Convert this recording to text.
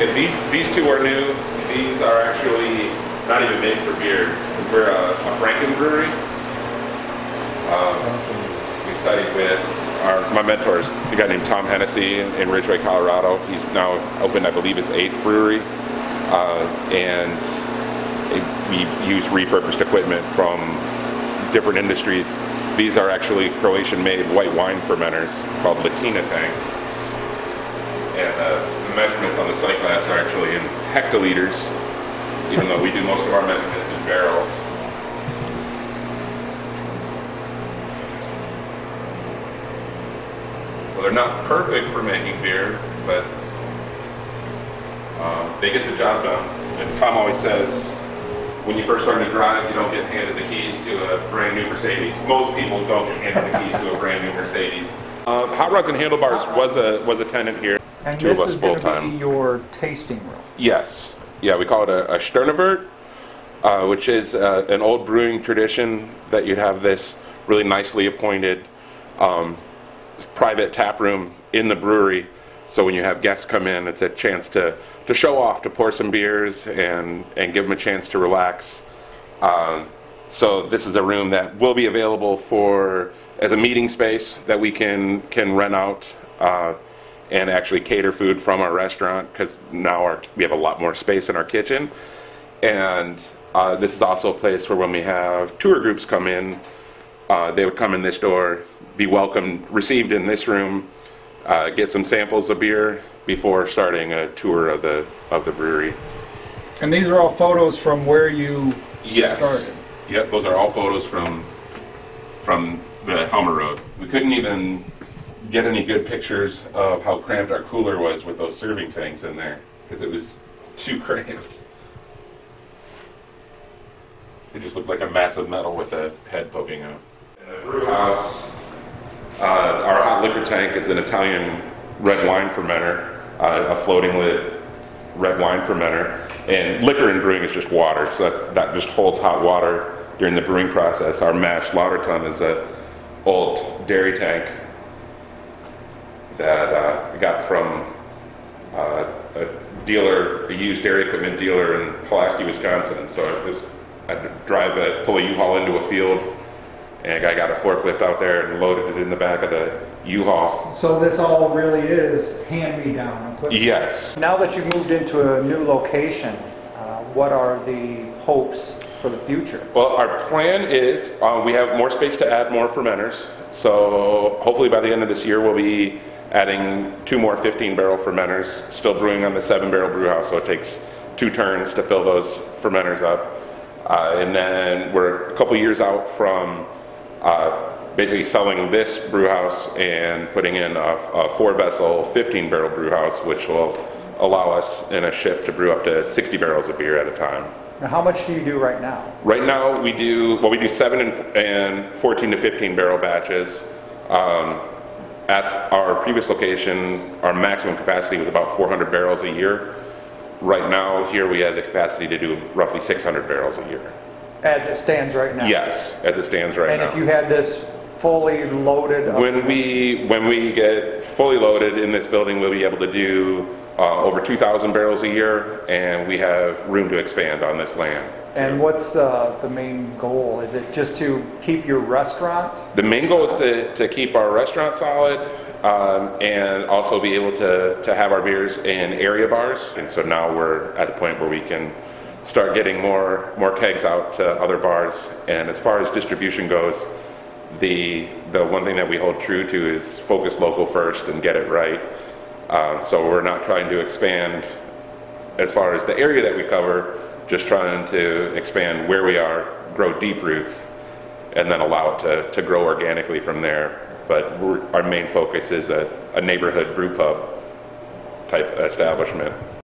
Okay, these two are new. These are actually not even made for beer. We're a Franken brewery. We studied with my mentors, a guy named Tom Hennessy in Ridgeway, Colorado. He's now opened, I believe, his 8th brewery. And we use repurposed equipment from different industries. These are actually Croatian-made white wine fermenters called Latina tanks. And the measurements on the sight glass are actually in hectoliters, even though we do most of our measurements in barrels. So they're not perfect for making beer, but they get the job done. And Tom always says, when you first learn to drive, you don't get handed the keys to a brand new Mercedes. Most people don't get handed the keys to a brand new Mercedes. Hot Rods and Handlebars was a tenant here. And this is going to be your tasting room? Yes. Yeah, we call it a Sternevert, which is an old brewing tradition that you'd have this really nicely appointed private tap room in the brewery. So when you have guests come in, it's a chance to show off, to pour some beers and give them a chance to relax. So this is a room that will be available as a meeting space that we can rent out and actually cater food from our restaurant, because now we have a lot more space in our kitchen. And this is also a place where when we have tour groups come in, they would come in this door, be received in this room, get some samples of beer before starting a tour of the brewery. And these are all photos from where you started? Yep, those are all photos from the Helmer Road. We couldn't even get any good pictures of how cramped our cooler was with those serving tanks in there, because it was too cramped. It just looked like a mass of metal with a head poking out. In the brew house, our hot liquor tank is an Italian red wine fermenter, a floating lid red wine fermenter. And liquor in brewing is just water, so that just holds hot water during the brewing process. Our mash lauter tun is an old dairy tank that I got from a used dairy equipment dealer in Pulaski, Wisconsin. So I had to pull a U-Haul into a field, and I got a forklift out there and loaded it in the back of the U-Haul. So this all really is hand-me-down equipment? Yes. Now that you've moved into a new location, what are the hopes for the future? Well, our plan is we have more space to add more fermenters. So hopefully by the end of this year we'll be adding 2 more 15-barrel fermenters, still brewing on the 7-barrel brew house, so it takes 2 turns to fill those fermenters up. And then we're a couple years out from basically selling this brew house and putting in a 4-vessel 15-barrel brew house, which will allow us in a shift to brew up to 60 barrels of beer at a time. Now, how much do you do right now? Right now we do 7 and 14 to 15 barrel batches. At our previous location, our maximum capacity was about 400 barrels a year. Right now, here we have the capacity to do roughly 600 barrels a year. As it stands right now? Yes, as it stands right now. And if you had this fully loaded? When we get fully loaded in this building, we'll be able to do over 2,000 barrels a year, and we have room to expand on this land. And what's the main goal? Is it just to keep your restaurant? The main goal is to keep our restaurant solid, and also be able to have our beers in area bars. And so now we're at the point where we can start getting more kegs out to other bars. And as far as distribution goes, the one thing that we hold true to is focus local first and get it right. So we're not trying to expand as far as the area that we cover, just trying to expand where we are, grow deep roots, and then allow it to grow organically from there. But our main focus is a neighborhood brew pub type establishment.